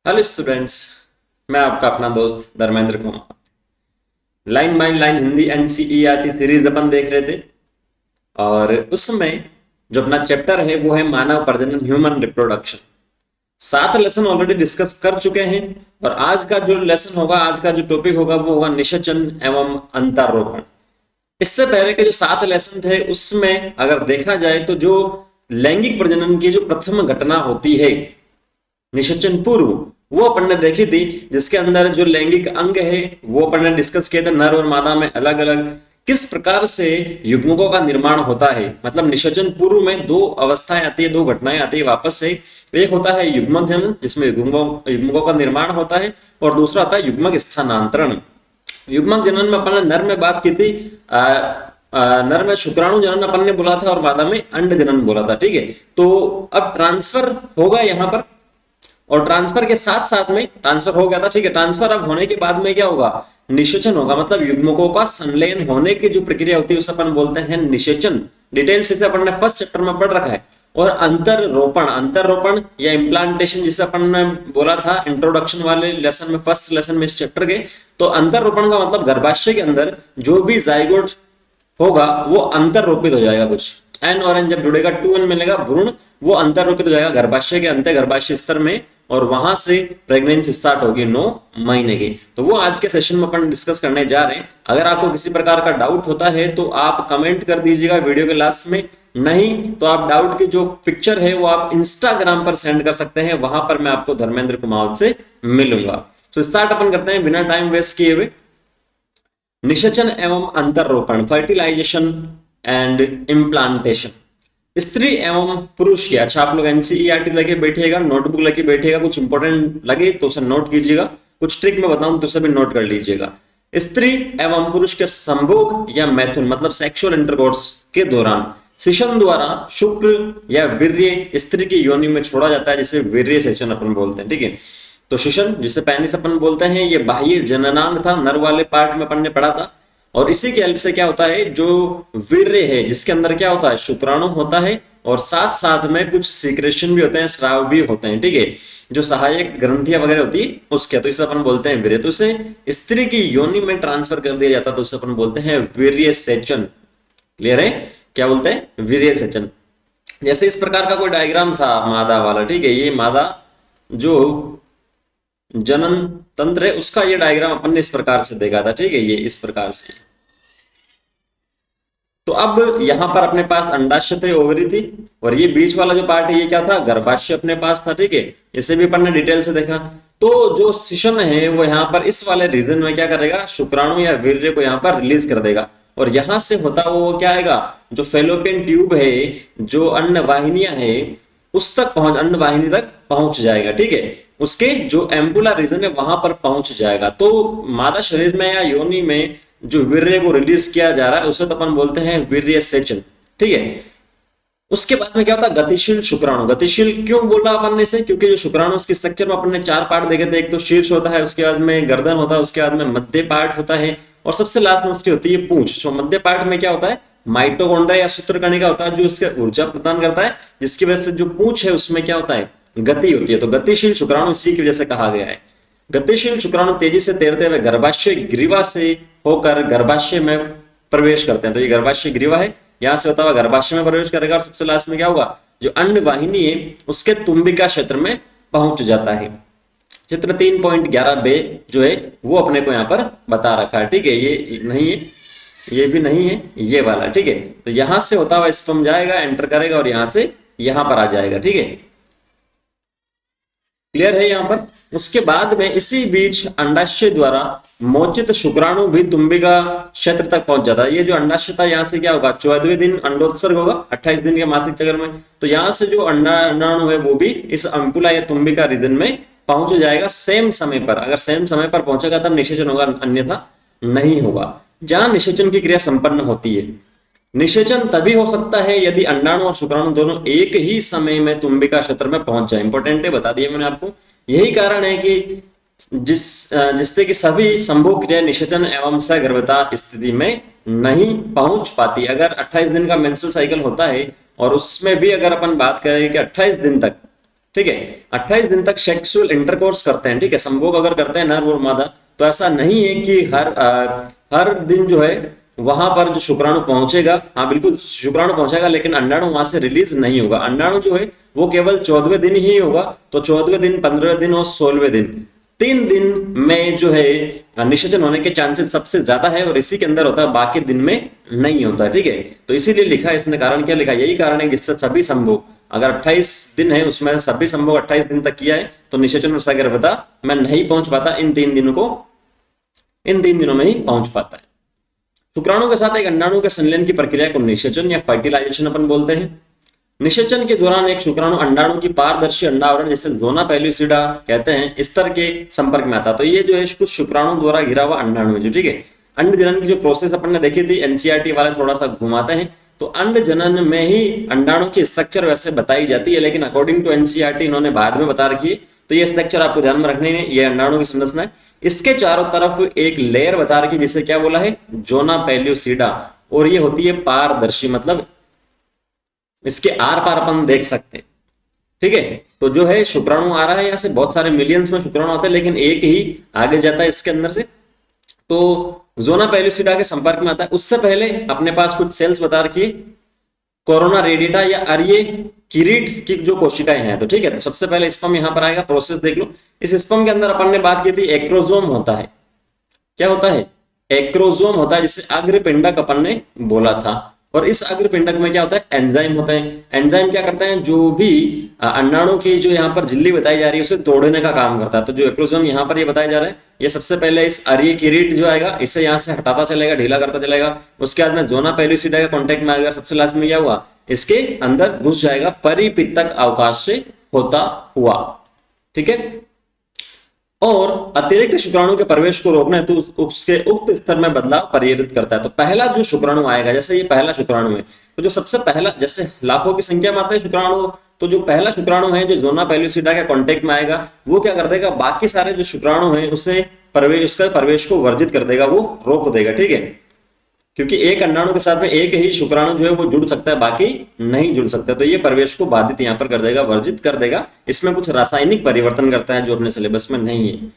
Hello students, मैं आपका अपना दोस्त Dharmendra Kumar. Line by line Hindi NCERT series अपन देख रहे थे और उसमें जो अपना चैप्टर है वो है मानव प्रजनन, human reproduction. 7 lesson already discuss कर चुके हैं और आज का जो लेसन होगा, आज का जो टॉपिक होगा वो होगा निषेचन एवं अंतरोपण। इससे पहले के जो 7 लेसन थे उसमें अगर देखा जाए तो जो लैंगिक प्रजनन की जो प्रथम घटना होती है निषेचन पूर्व, वो अपन ने देखी थी, जिसके अंदर जो लैंगिक अंग है वो अपन ने डिस्कस किया था। नर और मादा में अलग अलग किस प्रकार से युग्मकों का निर्माण होता है। मतलब निषेचन पूर्व में दो अवस्थाएं आती है, दो घटनाएं आती है वापस से। एक होता है युग्मक जनन, जिसमें युग्मकों का निर्माण होता है, और दूसरा आता है युग्मक स्थानांतरण। युग्मक जनन में अपन ने नर में बात की थी, नर में शुक्राणु जनन अपन ने बोला था और मादा में अंड जनन बोला था। ठीक है, तो अब ट्रांसफर होगा यहाँ पर, और ट्रांसफर के साथ साथ में ट्रांसफर हो गया था। ठीक है, ट्रांसफर अब होने के बाद में क्या होगा, निषेचन होगा। मतलब युग्मकों का संलयन होने की जो प्रक्रिया होती है उसे अपन बोलते हैं निषेचन। डिटेल्स इसे अपन ने फर्स्ट चैप्टर में पढ़ रखा है। और अंतररोपण, अंतररोपण या इम्प्लांटेशन जिसे अपन ने बोला था इंट्रोडक्शन वाले लेसन में, फर्स्ट लेसन में इस चैप्टर के, तो अंतररोपण का मतलब गर्भाशय के अंदर जो भी जाइगोट होगा वो अंतररोपित हो जाएगा। कुछ एन और एन जब जुड़ेगा, 2n मिलेगा, भ्रूण वो अंतररोपित हो जाएगा गर्भाशय के अंत गर्भाशय स्तर में, और वहां से प्रेगनेंसी स्टार्ट होगी 9 महीने की। तो वो आज के सेशन में अपन डिस्कस करने जा रहे हैं। अगर आपको किसी प्रकार का डाउट होता है तो आप कमेंट कर दीजिएगा वीडियो के लास्ट में, नहीं तो आप डाउट की जो पिक्चर है वो आप इंस्टाग्राम पर सेंड कर सकते हैं, वहां पर मैं आपको धर्मेंद्र कुमार से मिलूंगा। तो स्टार्ट अपन करते हैं बिना टाइम वेस्ट किए हुए। निषेचन एवं अंतररोपण, फर्टिलाइजेशन एंड इम्प्लांटेशन। स्त्री एवं पुरुष की, अच्छा आप लोग एनसीईआरटी लेके बैठिएगा, नोटबुक लेके बैठिएगा, कुछ इंपॉर्टेंट लगे तो उसे नोट कीजिएगा, कुछ ट्रिक में बताऊं तो उसे भी नोट कर लीजिएगा। स्त्री एवं पुरुष के संभोग या मैथुन मतलब सेक्सुअल इंटरकोर्स के दौरान शिशन द्वारा शुक्र या वीर्य स्त्री की योनि में छोड़ा जाता है, जिसे वीर्य सेचन अपन बोलते हैं। ठीक है, तो शिशन जिसे पेनिस अपन बोलते हैं, ये बाह्य जननांग था, नर वाले पार्ट में अपन ने पढ़ा था। और इसी के हेल्प से क्या होता है, जो वीर्य है जिसके अंदर क्या होता है, शुक्राणु होता है, और साथ साथ में कुछ सीक्रेशन भी होते हैं, स्राव भी होते हैं। ठीक है, जो सहायक ग्रंथियां वगैरह होती है उसके, तो इसे अपन बोलते हैं वीर्य। तो इसे स्त्री की योनि में ट्रांसफर कर दिया जाता है, तो उसे अपन बोलते हैं वीर्य सेचन। क्लियर है, क्या बोलते हैं, वीर्य सेचन। जैसे इस प्रकार का कोई डायग्राम था मादा वाला। ठीक है, ये मादा जो जनन तंत्र है उसका ये डायग्राम अपन ने इस प्रकार से देखा था। ठीक है, ये इस प्रकार से। तो अब यहां पर अपने पास अंडाशय थे, ओवरी थी, और ये बीच वाला जो पार्ट है ये क्या था, गर्भाशय अपने पास था। ठीक है, इसे भी अपन ने डिटेल से देखा। तो जो शिशन है वो यहाँ पर इस वाले रीजन में क्या करेगा, शुक्राणु या वीर्य को यहाँ पर रिलीज कर देगा, और यहां से होता वो क्या आएगा, जो फेलोपियन ट्यूब है, जो अन्न वाहिनियां है उस तक पहुंच, अन्न वाहिनी तक पहुंच जाएगा। ठीक है, उसके जो एम्पुला रीजन है वहां पर पहुंच जाएगा। तो मादा शरीर में या योनि में जो वीर्य को रिलीज किया जा रहा है उसे तो अपन बोलते हैं वीर्य सेचन। ठीक है, उसके बाद में क्या होता है, गतिशील शुक्राणु। गतिशील क्यों बोला अपन ने इसे, क्योंकि जो शुक्राणु उसके स्ट्रक्चर में अपन ने 4 पार्ट देखे थे। एक तो शीर्ष होता है, उसके बाद में गर्दन होता है, उसके बाद में मध्य पार्ट होता है, और सबसे लास्ट में उसकी होती है पूंछ। तो मध्य पार्ट में क्या होता है, माइटोकॉन्ड्रिया या सूत्रकणिका होता है, जो इसके ऊर्जा प्रदान करता है, जिसकी वजह से जो पूंछ है उसमें क्या होता है, गति होती है। तो गतिशील शुक्राणु इसी की वजह से कहा गया है। गतिशील शुक्राणु तेजी से तैरते हुए गर्भाशय ग्रीवा से होकर गर्भाशय में प्रवेश करते हैं। तो ये गर्भाशय ग्रीवा है, यहां से होता हुआ गर्भाशय में प्रवेश करेगा, और सबसे लास्ट में क्या होगा, जो अंड वाहिनी है उसके तुम्बिका क्षेत्र में पहुंच जाता है। चित्र 3.11b जो है वो अपने को यहाँ पर बता रखा है। ठीक है, ये नहीं है, ये भी नहीं है, ये वाला। ठीक है, तो यहां से होता हुआ स्पर्म जाएगा, एंटर करेगा, और यहां से यहां पर आ जाएगा। ठीक है, क्लियर है यहाँ पर। उसके बाद में इसी बीच अंडाशय द्वारा मोचित शुक्राणु भी तुम्बिका क्षेत्र तक पहुंच जाता है। ये जो अंडाशय था यहाँ से क्या होगा, 14वें दिन अंडोत्सर्ग होगा, 28 दिन के मासिक चक्र में। तो यहाँ से जो अंडाणु है वो भी इस अंकुला या तुम्बिका रीजन में पहुंच जाएगा सेम समय पर। अगर सेम समय पर पहुंचेगा तब निषेचन होगा, अन्यथा नहीं होगा। जहां निषेचन की क्रिया संपन्न होती है, निषेचन तभी हो सकता है यदि अंडाणु और शुक्राणु दोनों एक ही समय में तुम्बिका क्षेत्र में पहुंच जाए। इंपॉर्टेंट है, बता दिया मैंने आपको। यही कारण है कि जिससे कि सभी संभोग क्रिया निषेचन एवं सगर्भता स्थिति में नहीं पहुंच पाती। अगर 28 दिन का मेंस्ट्रुअल साइकिल होता है और उसमें भी अगर अपन बात करें कि 28 दिन तक, ठीक है। 28 दिन तक सेक्सुअल इंटरकोर्स करते हैं, ठीक है, संभोग अगर करते हैं नर और मादा, तो ऐसा नहीं है कि हर दिन जो है वहां पर जो शुक्राणु पहुंचेगा, हाँ बिल्कुल शुक्राणु पहुंचेगा, लेकिन अंडाणु वहां से रिलीज नहीं होगा। अंडाणु जो है वो केवल 14वें दिन ही होगा। तो 14वें दिन, 15वें दिन और 16वें दिन, 3 दिन में जो है निषेचन होने के चांसेस सबसे ज्यादा है, और इसी के अंदर होता है, बाकी दिन में नहीं होता है, ठीक है। तो इसीलिए लिखा है इसने, कारण क्या लिखा, यही कारण है जिससे सभी संभोग, अगर 28 दिन है उसमें सभी संभोग 28 दिन तक किया है, तो निषेचन और सगर्भता में नहीं पहुंच पाता, इन 3 दिनों में ही पहुंच पाता है। शुक्राणु के साथ एक अंडाणु के संलयन की प्रक्रिया को निषेचन या फर्टिलाइजेशन अपन बोलते हैं। निषेचन के दौरान एक शुक्राणु अंडाणु की पारदर्शी अंडावरण, जैसे जोना पेल्यूसिडा कहते हैं, स्तर के संपर्क में आता है। तो ये जो है कुछ शुक्राणु द्वारा घिरा हुआ अंडाणु है, ठीक है। अंड जनन की जो प्रोसेस अपन ने देखी थी, एनसीईआरटी वाले थोड़ा सा घुमाते हैं, तो अंड जनन में ही अंडाणु की स्ट्रक्चर वैसे बताई जाती है, लेकिन अकॉर्डिंग टू एनसीईआरटी इन्होंने बाद में बता रखी है। तो ये स्ट्रक्चर आपको ध्यान में रखनी है, ये अंडाणु की संरचना है। इसके चारों तरफ एक लेयर बता रखी है, जिसे क्या बोला है, जोना पेल्यूसिडा, और ये होती है पारदर्शी, मतलब इसके आर पार अपन देख सकते हैं, ठीक है। तो जो है शुक्राणु आ रहा है, यहाँ से बहुत सारे मिलियंस में शुक्राणु आते हैं, लेकिन एक ही आगे जाता है इसके अंदर से, तो जोना पेल्यूसिडा के संपर्क में आता है। उससे पहले अपने पास कुछ सेल्स बता रखिए, कोरोना रेडिटा या अर्ये किरीट की जो कोशिकाएं हैं, तो ठीक है। तो सबसे पहले स्पर्म यहां पर आएगा, प्रोसेस देख लो। इस स्पर्म के अंदर अपन ने बात की थी, एक्रोजोम होता है। क्या होता है, एक्रोजोम होता है, जिसे अग्रपिंडक अपन ने बोला था। और इस अग्रपिंडक में क्या होता है, एंजाइम होता है। एंजाइम क्या करता है, जो भी अंडाणु की जो यहाँ पर झिल्ली बताई जा रही है उसे तोड़ने का काम करता है। तो जो एक्रोजोम यहाँ पर ये बताया जा रहा है, ये सबसे पहले इस अर्ये किरीट जो आएगा, इसे यहाँ से हटाता चलेगा, ढीला करता चलेगा। उसके बाद में जोना पेल्यूसिडा के कॉन्टेक्ट में आएगा। सबसे लास्ट में क्या हुआ, इसके अंदर घुस जाएगा, परिपित्तक अवकाश से होता हुआ, ठीक है। और अतिरिक्त शुक्राणु के प्रवेश को रोकना है, तो उसके उक्त स्तर में बदलाव प्रेरित करता है। तो पहला जो शुक्राणु आएगा, जैसे ये पहला शुक्राणु है, तो जो सबसे पहला, जैसे लाखों की संख्या में आता है शुक्राणु, तो जो पहला शुक्राणु है जो जोना पेल्यूसिडा के कांटेक्ट में आएगा, वो क्या कर देगा, बाकी सारे जो शुक्राणु हैं उसे उसका प्रवेश को वर्जित कर देगा, वो रोक देगा, ठीक है। क्योंकि एक अंडाणु के साथ में एक ही शुक्राणु जो है वो जुड़ सकता है, बाकी नहीं जुड़ सकता। तो ये प्रवेश को बाधित यहाँ पर कर देगा, वर्जित कर देगा। इसमें कुछ रासायनिक परिवर्तन करता है जो अपने सिलेबस में नहीं है।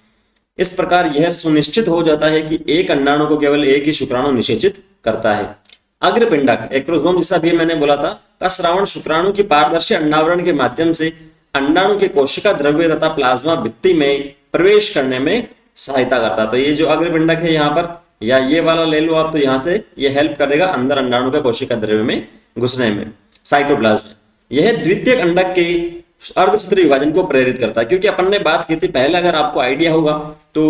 इस प्रकार यह सुनिश्चित हो जाता है कि एक अंडाणु को केवल एक ही शुक्राणु निषेचित करता है। अग्रपिंडक, एक्रोजोम, जैसा भी मैंने बोला था, का श्रावण शुक्राणु की पारदर्शी अंडावरण के माध्यम से अंडाणु के कोशिका द्रव्य तथा प्लाज्मा भित्ति में प्रवेश करने में सहायता करता है। तो ये जो अग्रपिंडक है यहाँ पर, या ये वाला ले लो आप, तो यहां से ये हेल्प करेगा अंदर अंडाणु के कोशिका द्रव्य में घुसने में, साइटोप्लाज्म में। यह द्वितीयक अंडक के अर्धसूत्री विभाजन को प्रेरित करता है। क्योंकि अपन ने बात की थी पहले, अगर आपको आइडिया होगा तो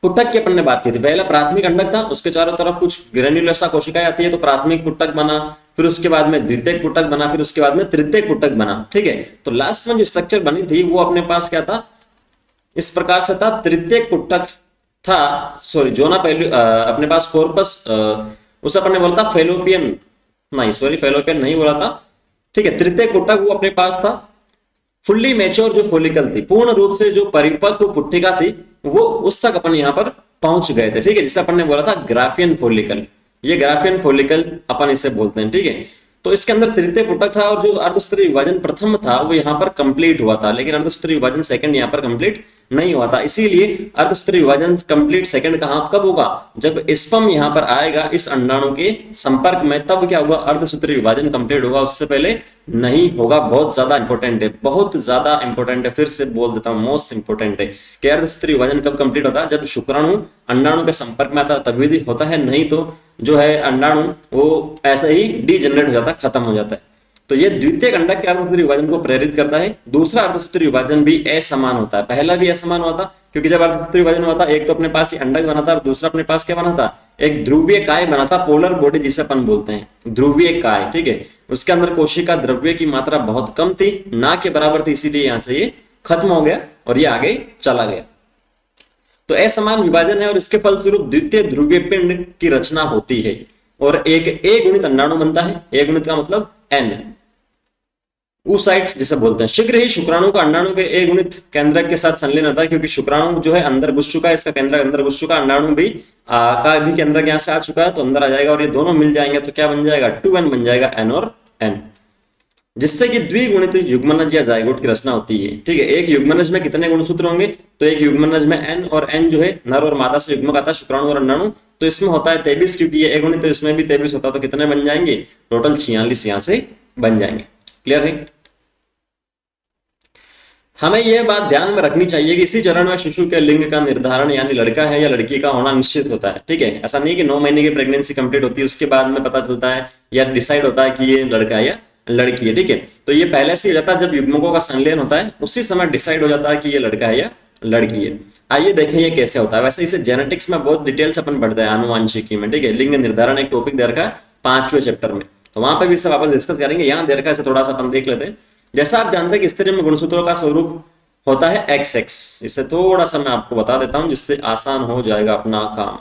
पुटक की अपन ने बात की थी। पहला प्राथमिक अंडक था, उसके चारों तरफ कुछ ग्रेन्युलोसा कोशिकाएं आती है, तो प्राथमिक पुटक बना, फिर उसके बाद में द्वितीयक पुटक बना, फिर उसके बाद में तृतीयक पुटक बना, ठीक है। तो लास्ट में जो स्ट्रक्चर बनी थी वो अपने पास क्या था, इस प्रकार से था। तृतीयक पुटक था, सॉरी, जोना अपने पास कॉर्पस, उसे अपन ने बोला था फेलोपियन, नहीं सॉरी फेलोपियन नहीं बोला था, ठीक है। तृतीय पुटक वो अपने पास था। फुल्ली मैच्योर जो फोलिकल थी, पूर्ण रूप से जो परिपक्व पुट्टिका थी, वो उस तक अपन यहाँ पर पहुंच गए थे, ठीक है। जिसे अपन ने बोला था ग्राफियन फोलिकल, ये ग्राफियन फोलिकल अपन इसे बोलते हैं, ठीक है। तो इसके अंदर तृतीय पुटक था, और जो अर्धसूत्री विभाजन प्रथम था वो यहाँ पर कंप्लीट हुआ था, लेकिन अर्धसूत्री विभाजन सेकंड यहाँ पर कंप्लीट नहीं हुआ था। इसीलिए अर्धसूत्री विभाजन कंप्लीट सेकंड कहां कब होगा, जब स्पर्म यहाँ पर आएगा इस अंडाणु के संपर्क में, तब क्या होगा, अर्धसूत्री विभाजन कंप्लीट होगा, उससे पहले नहीं होगा। बहुत ज्यादा इंपॉर्टेंट है, बहुत ज्यादा इंपॉर्टेंट है, फिर से बोल देता हूं, मोस्ट इंपॉर्टेंट है कि अर्धसूत्री विभाजन कब कंप्लीट होता है, जब शुक्राणु अंडाणु के संपर्क में आता है तभी होता है, नहीं तो जो है अंडाणु वो ऐसे ही डीजेनरेट हो जाता है, खत्म हो जाता है। तो ये द्वितीय अंडक के अर्धसूत्री विभाजन को प्रेरित करता है। दूसरा अर्धसूत्री विभाजन भी असमान होता है, पहला भी असमान हुआ था, क्योंकि जब अर्धसूत्री विभाजन हुआ था, एक तो अपने पास ही अंडक बना था और दूसरा अपने पास क्या बना था, एक ध्रुवीय काय बना था, पोलर बॉडी जिसे अपन बोलते हैं, ध्रुवीय काय, ठीक है। उसके अंदर कोशिका द्रव्य की मात्रा बहुत कम थी, ना के बराबर थी, इसीलिए यहां से ये खत्म हो गया और ये आगे चला गया। तो असमान विभाजन है और इसके फलस्वरूप द्वितीय ध्रुवीय पिंड की रचना होती है और एक ए गुणित अंडाणु बनता है। ए गुणित का मतलब एन, oocytes जिसे बोलते हैं। शीघ्र ही शुक्राणु का अंडाणु के ए गुणित केंद्रक के साथ संलयन होता है, क्योंकि शुक्राणु जो है अंदर घुस चुका है, इसका केंद्रक अंदर घुस चुका है, अंडाणु भी का भी केंद्रक यहाँ से आ चुका है, तो अंदर आ जाएगा और ये दोनों मिल जाएंगे तो क्या बन जाएगा, 2n बन जाएगा, n और n। जिससे कि द्विगुणित युग्मनज या जायगोट की रचना होती है। ठीक है, एक युग्मनज में कितने गुणसूत्र होंगे, तो एक युग्मनज में n, और n जो है नर और मादा से युग्मक आता है, शुक्राणु और अंडाणु, तो इसमें होता है 23, क्योंकि ये अगुणित तो इसमें भी 23 होता है, तो कितने बन जाएंगे, टोटल 46 यहां से बन जाएंगे। क्लियर है। हमें यह बात ध्यान में रखनी चाहिए कि इसी चरण में शिशु के लिंग का निर्धारण यानी लड़का है या लड़की का होना निश्चित होता है। ठीक है, ऐसा नहीं कि 9 महीने की प्रेगनेंसी कंप्लीट होती है उसके बाद में पता चलता है या डिसाइड होता है कि ये लड़का है या लड़की है। ठीक है, तो ये पहले से ही हो जाता है, जब युग्मकों का संलयन होता है उसी समय डिसाइड हो जाता है कि ये लड़का है या लड़की है। आइए देखें ये कैसे होता है। वैसे इसे जेनेटिक्स में बहुत डिटेल्स अपन पढ़ते हैं, आनुवांशिकी में। ठीक है, लिंग निर्धारण एक टॉपिक दे रखा है 5वें चैप्टर में, तो वहां पे भी इसे वापस डिस्कस करेंगे। यहाँ दे रखा है, थोड़ा सा अपन देख लेते हैं। जैसा आप जानते हैं कि स्त्री में गुणसूत्रों का स्वरूप होता है XX। इसे थोड़ा सा मैं आपको बता देता हूं जिससे आसान हो जाएगा अपना काम।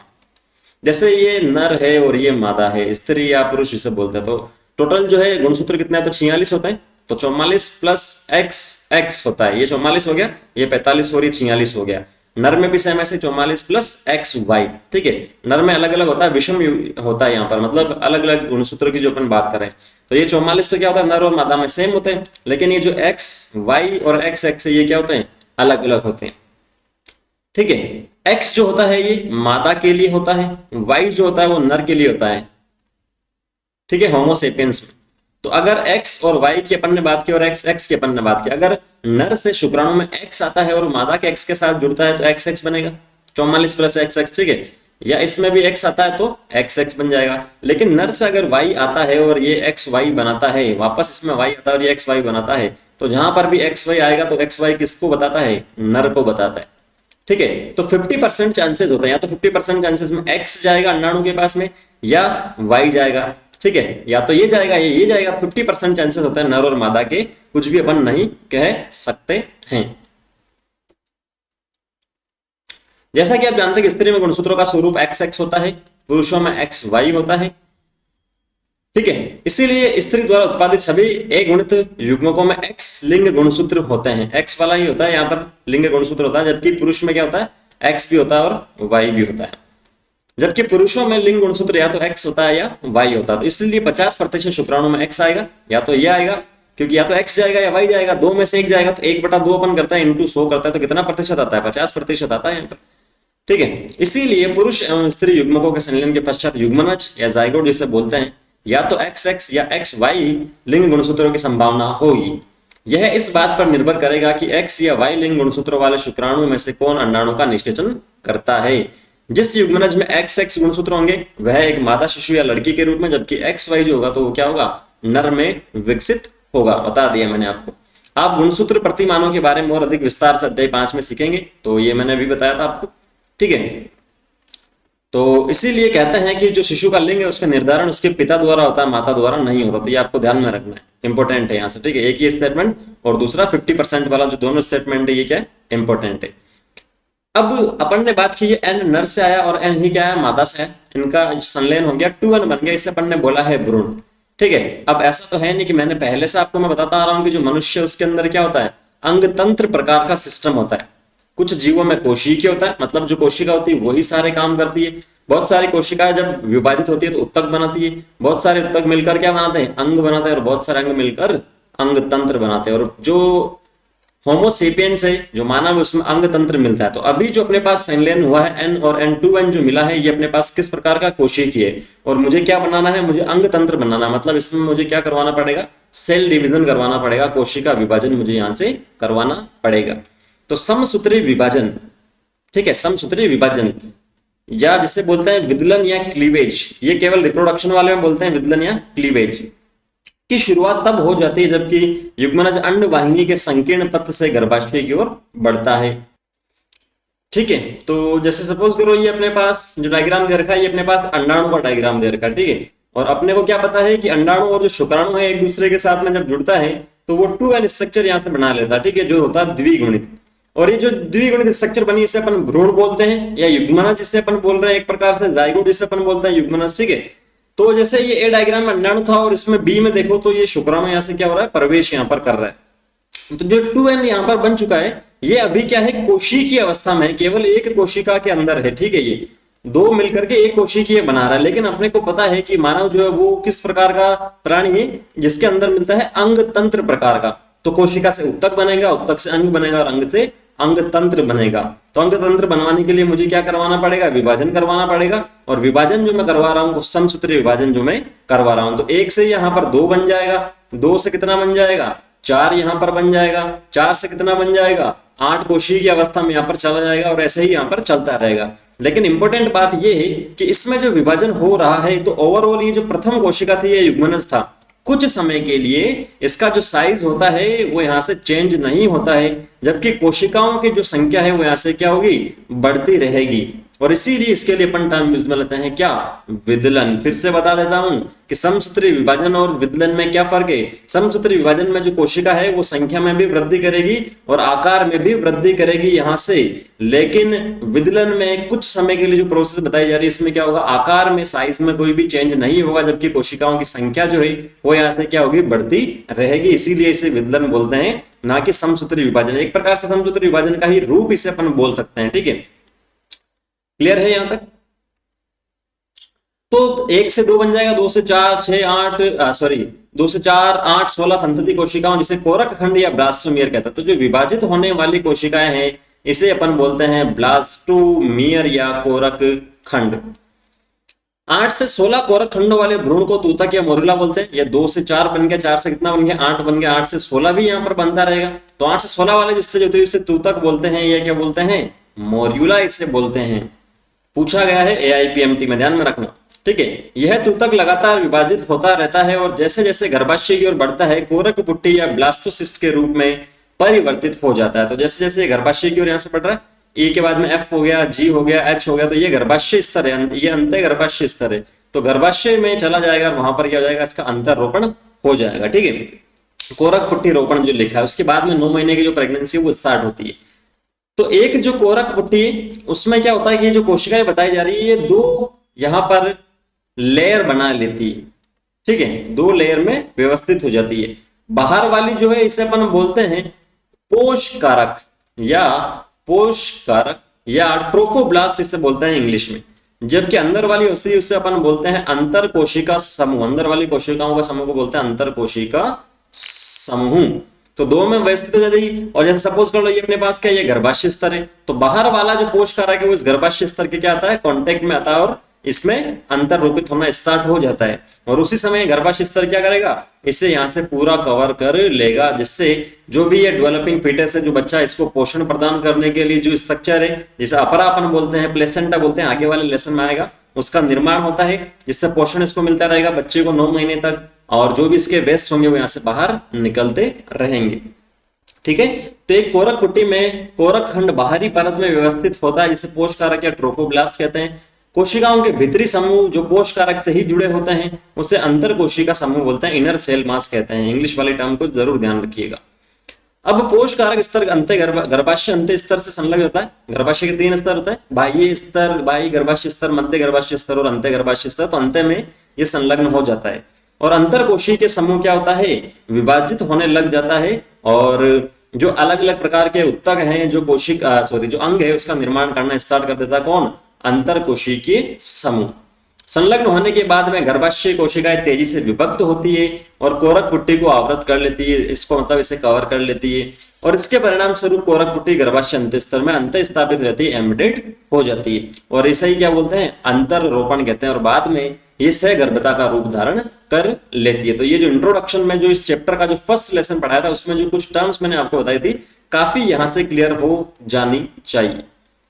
जैसे ये नर है और ये मादा है, स्त्री या पुरुष इसे बोलते हैं, तो टोटल जो है गुणसूत्र कितने तो 46 होते हैं, तो 44 प्लस XX होता है, ये 44 हो गया, ये 45 हो रही 46 हो गया। नर में भी सेम ऐसे 44 प्लस XY। ठीक है, नर में अलग अलग होता है, विषम होता है यहाँ पर, मतलब अलग अलग गुणसूत्र की जो अपन बात करें, तो ये 44 तो क्या होता है, नर और मादा में सेम होते हैं, लेकिन ये जो XY और XX है ये क्या होते हैं, अलग अलग होते हैं। ठीक है, X जो होता है ये मादा के लिए होता है, Y जो होता है वो नर के लिए होता है। ठीक है, होमोसेपियंस में। तो अगर X और Y की अपन ने बात की और XX की अपन ने बात की, अगर नर से शुक्राणु में X आता है और मादा के X के साथ जुड़ता है तो XX बनेगा, 44 प्लस XX। ठीक है, या इसमें भी X आता है तो XX बन जाएगा। लेकिन नर से अगर Y आता है और ये XY बनाता है, वापस इसमें Y आता है और ये XY बनाता है, तो जहां पर भी XY आएगा तो XY किसको बताता है, नर को बताता है। ठीक है, तो 50% चांसेस होते हैं, या तो 50% चांसेस में X जाएगा अंडाणु के पास में, या Y जाएगा। ठीक है, या तो ये जाएगा या ये जाएगा, 50% चांसेस होता है नर और मादा के, कुछ भी अपन नहीं कह सकते हैं। जैसा कि आप जानते हैं कि स्त्री में गुणसूत्रों का स्वरूप XX होता है, पुरुषों में XY होता है। ठीक है, इसीलिए स्त्री द्वारा उत्पादित सभी अगुणित युग्मकों में X लिंग गुणसूत्र होते हैं, X वाला ही होता है यहाँ पर लिंग गुणसूत्र होता है, जबकि पुरुष में क्या होता है, X भी होता है और Y भी होता है। जबकि पुरुषों में लिंग गुणसूत्र या तो X होता है या Y होता है, तो इसलिए 50% शुक्राणु में X आएगा, या तो ये आएगा, क्योंकि या तो X जाएगा या Y जाएगा, दो में से एक जाएगा, तो 1/2 अपन करता है इंटू 100 करता है, तो कितना प्रतिशत आता है, 50% आता है यहाँ पर। ठीक है, इसीलिए पुरुष एवं स्त्री युग्मकों के संलयन के पश्चात युग्मनज या जाइगोट जिसे बोलते हैं, या तो XX या XY लिंग गुणसूत्रों की संभावना होगी। यह इस बात पर निर्भर करेगा कि X या Y लिंग गुणसूत्रों वाले शुक्राणु में से कौन अंडाणु का निषेचन करता है। जिस युग्मनज में XX गुणसूत्र होंगे वह एक मादा शिशु या लड़की के रूप में, जबकि XY जो होगा तो वो क्या होगा, नर में विकसित होगा। बता दिया मैंने आपको। आप गुणसूत्र प्रतिमानों के बारे में और अधिक विस्तार से अध्याय 5 में सीखेंगे, तो ये मैंने अभी बताया था आपको। ठीक है, तो इसीलिए कहते हैं कि जो शिशु का लिंग है उसका निर्धारण उसके पिता द्वारा होता है, माता द्वारा नहीं होता। तो ये आपको ध्यान में रखना है, इंपॉर्टेंट है यहाँ से। ठीक है, एक ये स्टेटमेंट और दूसरा 50% वाला जो दोनों स्टेटमेंट है ये क्या है, इंपॉर्टेंट है। अब अपन ने बात की एन नर से आया और एन ही क्या है, मादा से है, इनका संलयन हो गया, 2n बन गया, इससे अपन ने बोला है भ्रूण। ठीक है, अब ऐसा तो है नहीं कि मैंने पहले से आपको मैं बताता आ रहा हूं कि जो मनुष्य उसके अंदर क्या होता है, अंग तंत्र प्रकार का सिस्टम होता है। कुछ जीवों में कोशिकीय होता है, मतलब जो कोशिका होती है वही सारे काम करती है। बहुत सारी कोशिकाएं जब विभाजित होती है तो उत्तक बनाती है, बहुत सारे उत्तक मिलकर क्या बनाते हैं, अंग बनाते हैं, और बहुत सारे अंग मिलकर अंग तंत्र बनाते हैं। और जो होमोसेपियंस है, जो मानव, उसमें अंग तंत्र मिलता है। तो अभी जो अपने पास संलयन हुआ है एन और N2N जो मिला है, ये अपने पास किस प्रकार का कोशिकीय है, और मुझे क्या बनाना है, मुझे अंग तंत्र बनाना, मतलब इसमें मुझे क्या करवाना पड़ेगा, सेल डिवीजन करवाना पड़ेगा, कोशिका विभाजन मुझे यहां से करवाना पड़ेगा। तो समसूत्री विभाजन, ठीक है, समसूत्री विभाजन या जिसे बोलते हैं विदलन या क्लीवेज, ये केवल रिप्रोडक्शन वाले में बोलते हैं विदलन या क्लीवेज की शुरुआत तब हो जाती है जबकि युग्मनज अंड वाहिनी के संकीर्ण पथ से गर्भाशय की ओर बढ़ता है। ठीक है, तो जैसे सपोज करो ये अपने पास जो डायग्राम दे रखा है, ये अपने पास अंडाणु का डायग्राम दे रखा है। ठीक है, और अपने को क्या पता है कि अंडाणु और जो शुक्राणु है एक दूसरे के साथ में जब जुड़ता है तो वो 2n स्ट्रक्चर यहाँ से बना लेता है। ठीक है, जो होता है द्विगुणित, और ये जो द्विगुणित स्ट्रक्चर बनी इसे अपन भ्रूण बोलते हैं, या युग्मनज जिसे अपन बोल रहे हैं एक प्रकार से, जाइगोट जिसे अपन बोलते हैं युग्मनज। ठीक है, तो जैसे ये ए डायग्राम में अंडाणु था और इसमें बी में देखो तो ये शुक्राणु यहाँ से क्या हो रहा है, प्रवेश यहाँ पर कर रहा है। तो जो 2n यहाँ पर बन चुका है, ये अभी क्या है, कोशिकीय अवस्था में, केवल एक कोशिका के अंदर है। ठीक है, ये दो मिलकर के एक कोशिकीय बना रहा है, लेकिन अपने को पता है कि मानव जो है वो किस प्रकार का प्राणी है जिसके अंदर मिलता है अंग तंत्र प्रकार का। तो कोशिका से उत्तक बनेगा, उत्तक से अंग बनेगा और अंग से अंग तंत्र बनेगा। तो अंग तंत्र बनवाने के लिए मुझे क्या करवाना पड़ेगा, विभाजन करवाना पड़ेगा। और विभाजन जो मैं करवा रहा हूँ समसूत्री विभाजन जो मैं करवा रहा हूँ, तो एक से यहाँ पर दो बन जाएगा, दो से कितना बन जाएगा, चार यहाँ पर बन जाएगा, चार से कितना बन जाएगा, 8 कोशिकीय की अवस्था में यहाँ पर चला जाएगा और ऐसे ही यहाँ पर चलता रहेगा। लेकिन इंपॉर्टेंट बात यह है कि इसमें जो विभाजन हो रहा है, तो ओवरऑल ये जो प्रथम कोशिका थी ये युग्मनज था। कुछ समय के लिए इसका जो साइज होता है वो यहाँ से चेंज नहीं होता है, जबकि कोशिकाओं की जो संख्या है वो यहाँ से क्या होगी, बढ़ती रहेगी। और इसीलिए इसके लिए अपन टर्म यूज में लेते हैं क्या, विदलन। फिर से बता देता हूं कि समसूत्री विभाजन और विदलन में क्या फर्क है। समसूत्री विभाजन में जो कोशिका है वो संख्या में भी वृद्धि करेगी और आकार में भी वृद्धि करेगी यहां से, लेकिन विदलन में कुछ समय के लिए जो प्रोसेस बताई जा रही है इसमें क्या होगा, आकार में साइज में कोई भी चेंज नहीं होगा, जबकि कोशिकाओं की संख्या जो है वो यहाँ से क्या होगी, बढ़ती रहेगी। इसीलिए इसे विदलन बोलते हैं, ना कि समसूत्री विभाजन। एक प्रकार से समसूत्री विभाजन का ही रूप इसे अपन बोल सकते हैं। ठीक है, क्लियर है यहां तक। तो 1 से 2 बन जाएगा, 2 से 4 6 8 2 से 4 8 16 संतति कोशिकाओं जिसे कोरक खंड या ब्लास्टोमियर कहता है। तो जो विभाजित होने वाली कोशिकाएं हैं इसे अपन बोलते हैं ब्लास्टोमियर या कोरक खंड। 8 से 16 कोरक खंडों वाले भ्रूण को तूतक या मोरुला बोलते हैं। ये 2 से 4 बन गया, 4 से कितना बन गया, 8 बन गया, 8 से 16 भी यहाँ पर बनता रहेगा। तो 8 से 16 वाले जिससे जो इसे तूतक बोलते हैं, या क्या बोलते हैं, मोरुला इसे बोलते हैं। पूछा गया है AIPMT में, ध्यान में रखना। ठीक है, यह तूतक लगातार विभाजित होता रहता है और जैसे जैसे गर्भाशय की ओर बढ़ता है कोरक पुट्टी या ब्लास्टोसिस्ट के रूप में परिवर्तित हो जाता है। तो जैसे जैसे गर्भाशय की ओर यहाँ से बढ़ रहा है, E के बाद में F हो गया, G हो गया, H हो गया, तो ये गर्भाशय स्तर है, ये अंत गर्भाशय स्तर है। तो गर्भाशय में चला जाएगा और वहां पर क्या हो जाएगा, इसका अंतर रोपण हो जाएगा। ठीक है, कोरक पुट्टी रोपण जो लिखा है, उसके बाद में 9 महीने की जो प्रेगनेंसी वो स्टार्ट होती है। तो एक जो कोरक पुट्टी उसमें क्या होता है कि ये जो कोशिकाएं बताई जा रही है ये दो यहाँ पर लेयर बना लेती है। ठीक है, 2 लेयर में व्यवस्थित हो जाती है। बाहर वाली जो है इसे अपन बोलते हैं पोषकारक या ट्रोफोब्लास्ट इसे बोलते हैं इंग्लिश में, जबकि अंदर वाली होती है उससे अपन बोलते हैं अंतर कोशिका समूह। अंदर वाली कोशिकाओं का समूह को बोलते हैं अंतर कोशिका समूह। तो 2 में व्यवस्थित हो जाती है। और जैसे सपोज कर लो ये अपने पास क्या, ये गर्भाशय स्तर है, तो बाहर वाला जो पोषकारक है वो इस गर्भाशय स्तर के क्या आता है, कांटेक्ट में आता है और इसमें अंतर रोपित होना स्टार्ट हो जाता है। और उसी समय गर्भाशय स्तर क्या करेगा, इसे यहाँ से पूरा कवर कर लेगा, जिससे जो भी ये डेवलपिंग फीटस है, जो बच्चा, इसको पोषण प्रदान करने के लिए जो स्ट्रक्चर है, जिसे अपरा अपन बोलते हैं, प्लेसेंटा बोलते हैं, आगे वाले लेसन में आएगा, उसका निर्माण होता है, जिससे पोषण इसको मिलता रहेगा बच्चे को 9 महीने तक, और जो भी इसके वेस्ट होंगे वो यहाँ से बाहर निकलते रहेंगे। ठीक है, तो एक कोरक पुट्टी में कोरक खंड बाहरी परत में व्यवस्थित होता है, जिसे पोषकारक या ट्रोफोब्लास्ट कहते हैं। कोशिकाओं के भीतरी समूह जो कोषकारक से ही जुड़े होते हैं उसे अंतर कोशिका समूह बोलते हैं, इनर सेल मास कहते हैं। इंग्लिश वाले टर्म को जरूर ध्यान रखिएगा। अब पोषकारक स्तर गर्भाशय अंत स्तर से संलग्न होता है। गर्भाशय के 3 स्तर होता है, बाह्य स्तर, बाह्य गर्भाशय स्तर, मध्य गर्भाशय स्तर और अंत गर्भाशय स्तर। तो अंत में ये संलग्न हो जाता है। और अंतर कोशिकीय के समूह क्या होता है, विभाजित होने लग जाता है, और जो अलग अलग प्रकार के उत्तक हैं, जो जो अंग है उसका निर्माण करना स्टार्ट कर देता है। कौन, अंतर कोशिकीय समूह। संलग्न होने के बाद में गर्भाशय कोशिकाएं तेजी से विभक्त होती है और कोरक पुट्टी को आवृत कर लेती है, इसको मतलब इसे कवर कर लेती है, और इसके परिणाम स्वरूप कोरक पुट्टी गर्भाशय अंत स्तर में अंत स्थापित हो जाती है, एम्बेडेड हो जाती है, और इसे ही क्या बोलते हैं, अंतर रोपण कहते हैं। और बाद में ये सहगर्भता का रूप धारण कर लेती है। तो ये जो इंट्रोडक्शन में जो इस चैप्टर का जो फर्स्ट लेसन पढ़ाया था उसमें जो कुछ टर्म्स मैंने आपको बताई थी, काफी यहां से क्लियर हो जानी चाहिए।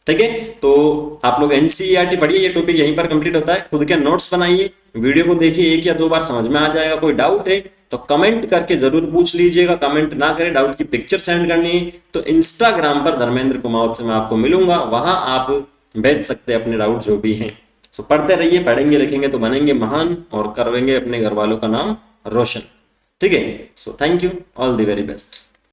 ठीक है, तो आप लोग NCERT पढ़िए, ये टॉपिक यहीं पर कंप्लीट होता है। खुद के नोट्स बनाइए, वीडियो को देखिए, 1 या 2 बार समझ में आ जाएगा। कोई डाउट है तो कमेंट करके जरूर पूछ लीजिएगा। कमेंट ना करें, डाउट की पिक्चर सेंड करनी है तो इंस्टाग्राम पर धर्मेंद्र कुमावत से मैं आपको मिलूंगा, वहां आप भेज सकते हैं अपने डाउट जो भी हैं। सो पढ़ते रहिए, पढ़ेंगे लिखेंगे तो बनेंगे महान और करेंगे अपने घर वालों का नाम रोशन। ठीक है, so thank you, all the very best.